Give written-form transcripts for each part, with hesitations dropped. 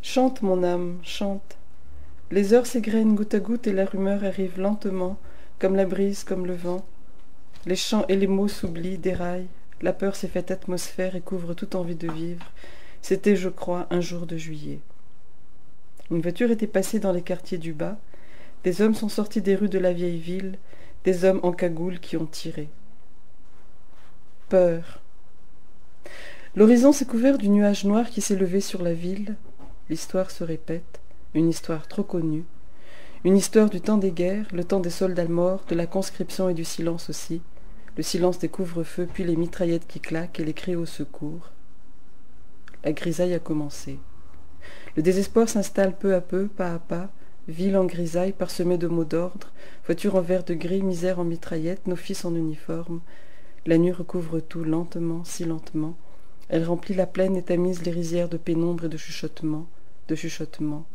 Chante, mon âme, chante. Les heures s'égrènent goutte à goutte et la rumeur arrive lentement, comme la brise, comme le vent. Les chants et les mots s'oublient, déraillent. La peur s'est faite atmosphère et couvre toute envie de vivre. C'était, je crois, un jour de juillet. Une voiture était passée dans les quartiers du bas. Des hommes sont sortis des rues de la vieille ville, des hommes en cagoule qui ont tiré. Peur. L'horizon s'est couvert du nuage noir qui s'est levé sur la ville. L'histoire se répète, une histoire trop connue. Une histoire du temps des guerres, le temps des soldats morts, de la conscription et du silence aussi. Le silence des couvre-feux, puis les mitraillettes qui claquent et les cris au secours. La grisaille a commencé. Le désespoir s'installe peu à peu, pas à pas, ville en grisaille parsemée de mots d'ordre, voiture en vert de gris, misère en mitraillette, nos fils en uniforme. La nuit recouvre tout lentement, si lentement. Elle remplit la plaine et tamise les rizières de pénombre et de chuchotements, de chuchotements.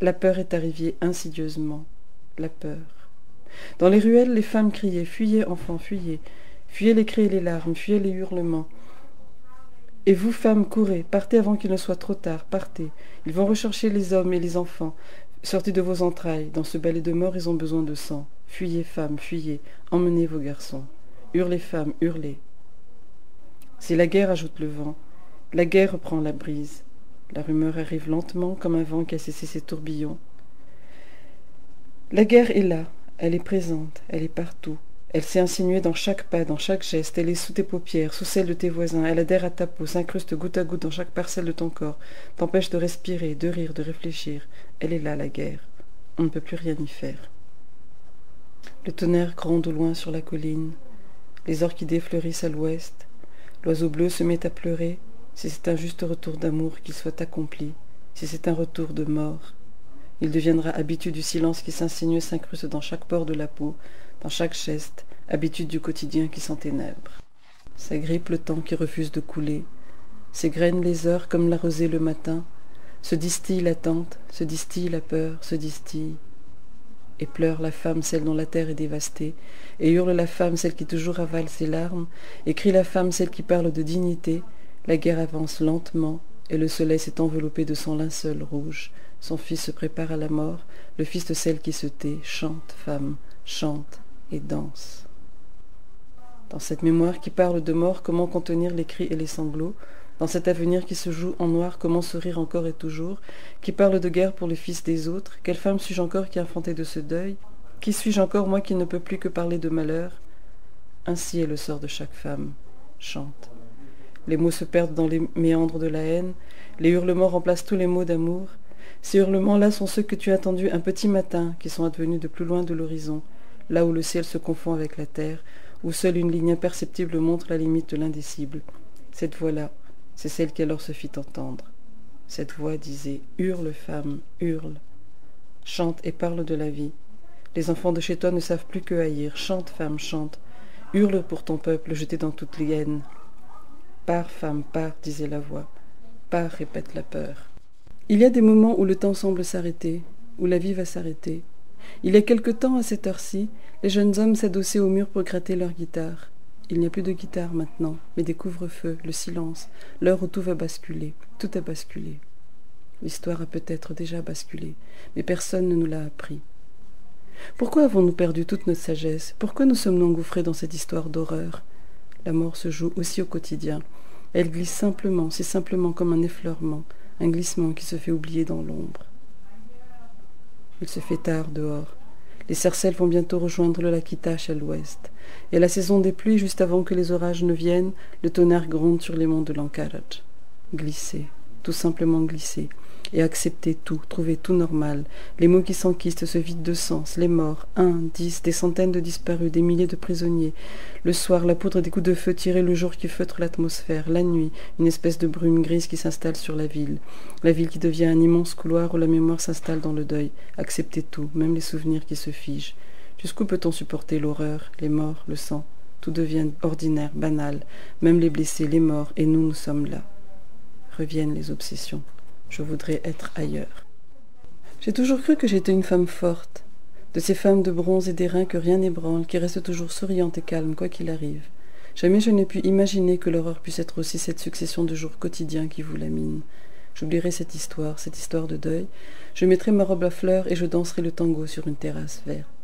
La peur est arrivée insidieusement, la peur. Dans les ruelles, les femmes criaient « Fuyez, enfants, fuyez !» Fuyez les cris et les larmes, fuyez les hurlements. Et vous, femmes, courez, partez avant qu'il ne soit trop tard, partez. Ils vont rechercher les hommes et les enfants. Sortez de vos entrailles, dans ce balai de mort, ils ont besoin de sang. Fuyez, femmes, fuyez, emmenez vos garçons. Hurlez, femmes, hurlez. C'est la guerre, ajoute le vent. La guerre reprend la brise. La rumeur arrive lentement, comme un vent qui a cessé ses tourbillons. La guerre est là, elle est présente, elle est partout. Elle s'est insinuée dans chaque pas, dans chaque geste. Elle est sous tes paupières, sous celles de tes voisins. Elle adhère à ta peau, s'incruste goutte à goutte dans chaque parcelle de ton corps, t'empêche de respirer, de rire, de réfléchir. Elle est là, la guerre. On ne peut plus rien y faire. Le tonnerre gronde au loin sur la colline. Les orchidées fleurissent à l'ouest. L'oiseau bleu se met à pleurer. Si c'est un juste retour d'amour, qu'il soit accompli. Si c'est un retour de mort, il deviendra habitude du silence qui s'insinue et s'incruste dans chaque pore de la peau, dans chaque geste, habitude du quotidien qui s'enténèbre. S'agrippe le temps qui refuse de couler, s'égrènent les heures comme la rosée le matin, se distille l'attente, se distille la peur, se distille. Et pleure la femme, celle dont la terre est dévastée, et hurle la femme, celle qui toujours avale ses larmes, et crie la femme, celle qui parle de dignité. La guerre avance lentement, et le soleil s'est enveloppé de son linceul rouge. Son fils se prépare à la mort, le fils de celle qui se tait. Chante, femme, chante et danse. Dans cette mémoire qui parle de mort, comment contenir les cris et les sanglots? Dans cet avenir qui se joue en noir, comment sourire encore et toujours? Qui parle de guerre pour le fils des autres? Quelle femme suis-je encore qui a enfanté de ce deuil? Qui suis-je encore, moi qui ne peux plus que parler de malheur? Ainsi est le sort de chaque femme. Chante. Les mots se perdent dans les méandres de la haine. Les hurlements remplacent tous les mots d'amour. Ces hurlements-là sont ceux que tu as entendus un petit matin, qui sont advenus de plus loin de l'horizon, là où le ciel se confond avec la terre, où seule une ligne imperceptible montre la limite de l'indicible. Cette voix-là, c'est celle qui alors se fit entendre. Cette voix disait « Hurle, femme, hurle !» Chante et parle de la vie. Les enfants de chez toi ne savent plus que haïr. Chante, femme, chante. Hurle pour ton peuple jeté dans toute les haines. Pars, femme, pars, disait la voix. Pars, répète la peur. Il y a des moments où le temps semble s'arrêter, où la vie va s'arrêter. Il y a quelque temps, à cette heure-ci, les jeunes hommes s'adossaient au mur pour gratter leur guitare. Il n'y a plus de guitare maintenant, mais des couvre-feux, le silence, l'heure où tout va basculer. Tout a basculé. L'histoire a peut-être déjà basculé, mais personne ne nous l'a appris. Pourquoi avons-nous perdu toute notre sagesse? Pourquoi nous sommes-nous engouffrés dans cette histoire d'horreur? La mort se joue aussi au quotidien. Elle glisse simplement, si simplement comme un effleurement, un glissement qui se fait oublier dans l'ombre. Il se fait tard dehors. Les cercelles vont bientôt rejoindre le lac Itache à l'ouest. Et à la saison des pluies, juste avant que les orages ne viennent, le tonnerre gronde sur les monts de l'Ankaraj. Glisser, tout simplement glisser, et accepter tout, trouver tout normal. Les mots qui s'enquistent se vident de sens, les morts, 1, 10, des centaines de disparus, des milliers de prisonniers. Le soir, la poudre des coups de feu tirés, le jour qui feutre l'atmosphère. La nuit, une espèce de brume grise qui s'installe sur la ville. La ville qui devient un immense couloir où la mémoire s'installe dans le deuil. Accepter tout, même les souvenirs qui se figent. Jusqu'où peut-on supporter l'horreur, les morts, le sang? Tout devient ordinaire, banal. Même les blessés, les morts, et nous sommes là. Reviennent les obsessions. Je voudrais être ailleurs. J'ai toujours cru que j'étais une femme forte, de ces femmes de bronze et d'airain que rien n'ébranle, qui restent toujours souriantes et calmes, quoi qu'il arrive. Jamais je n'ai pu imaginer que l'horreur puisse être aussi cette succession de jours quotidiens qui vous laminent. J'oublierai cette histoire de deuil. Je mettrai ma robe à fleurs et je danserai le tango sur une terrasse verte.